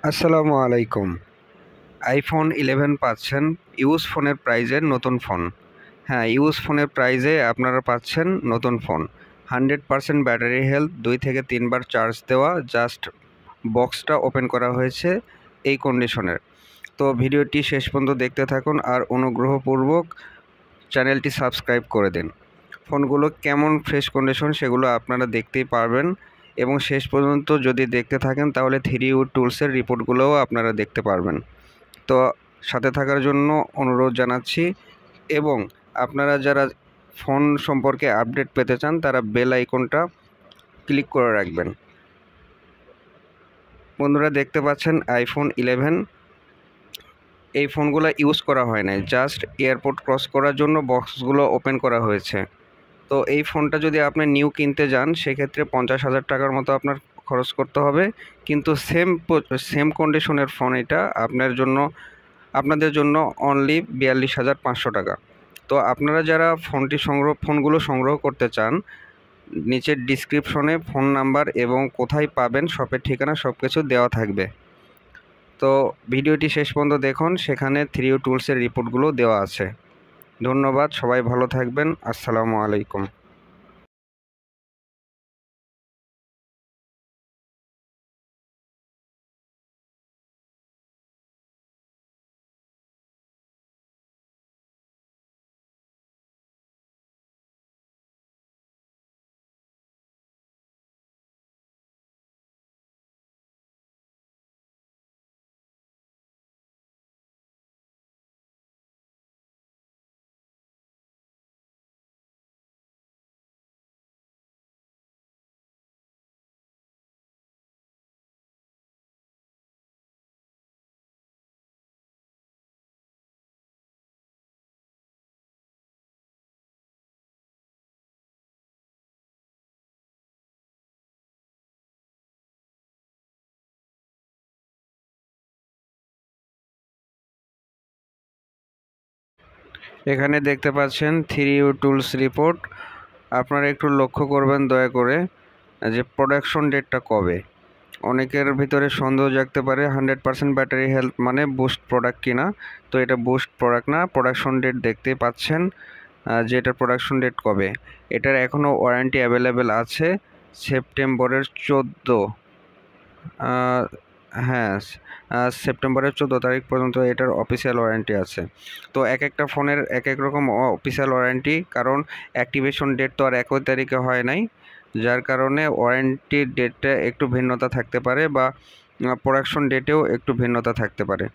আসসালামু আলাইকুম। আইফোন 11 পাচ্ছেন ইউজ ফোনের প্রাইজে নতুন ফোন। হ্যাঁ, ইউজ ফোনের প্রাইজে আপনারা পাচ্ছেন নতুন ফোন। 100% ব্যাটারি হেলথ, 2 থেকে 3 বার চার্জ দেওয়া, জাস্ট বক্সটা ওপেন করা হয়েছে এই কন্ডিশনের। তো ভিডিওটি শেষ পর্যন্ত দেখতে থাকুন আর অনুগ্রহপূর্বক চ্যানেলটি সাবস্ক্রাইব করে দিন। ফোনগুলো কেমন ফ্রেশ কন্ডিশন সেগুলো আপনারা দেখতেই পারবেন এবং শেষ পর্যন্ত যদি দেখতে থাকেন তাহলে 3U টুলসের রিপোর্টগুলোও আপনারা দেখতে পারবেন। তো সাথে থাকার জন্য অনুরোধ জানাচ্ছি এবং আপনারা যারা ফোন সম্পর্কে আপডেট পেতে চান তারা বেল আইকনটা ক্লিক করে রাখবেন। বন্ধুরা, দেখতে পাচ্ছেন আইফোন 11। এই ফোনগুলো ইউজ করা হয় নাই, জাস্ট এয়ারপোর্ট ক্রস করার জন্য বক্সগুলো ওপেন করা হয়েছে। তো এই ফোনটা যদি আপনি নিউ কিনতে যান সেক্ষেত্রে 50,000 টাকার মতো আপনার খরচ করতে হবে, কিন্তু সেম কন্ডিশনের ফোন এটা আপনাদের জন্য অনলি 42,500 টাকা। তো আপনারা যারা ফোনগুলো সংগ্রহ করতে চান, নিচের ডিসক্রিপশনে ফোন নাম্বার এবং কোথায় পাবেন শপের ঠিকানা সব কিছু দেওয়া থাকবে। তো ভিডিওটি শেষ পর্যন্ত দেখুন, সেখানে 3U টুলসের রিপোর্টগুলো দেওয়া আছে। ধন্যবাদ, সবাই ভালো থাকবেন। আসসালামু আলাইকুম। এখানে দেখতে পাচ্ছেন 3U টুলস রিপোর্ট। আপনারা একটু লক্ষ্য করবেন দয়া করে যে প্রোডাকশন ডেটটা কবে। অনেকের ভিতরে সন্দেহ জাগতে পারে 100% ব্যাটারি হেলথ মানে বুস্ট প্রোডাক্ট কিনা। তো এটা বুস্ট প্রোডাক্ট না, প্রোডাকশন ডেট দেখতেই পাচ্ছেন যে এটার প্রোডাকশন ডেট কবে। এটার এখনও ওয়ারেন্টি অ্যাভেলেবেল আছে সেপ্টেম্বরের 14। হ্যাঁ, সেপ্টেম্বরের 14 তারিখ পর্যন্ত এটার অফিসিয়াল ওয়ারেন্টি আছে। তো এক একটা ফোনের এক এক রকম অফিসিয়াল ওয়ারেন্টি, কারণ অ্যাক্টিভেশন ডেট তো আর একই তারিখে হয় নাই, যার কারণে ওয়ারেন্টির ডেটটা একটু ভিন্নতা থাকতে পারে বা প্রোডাকশন ডেটেও একটু ভিন্নতা থাকতে পারে।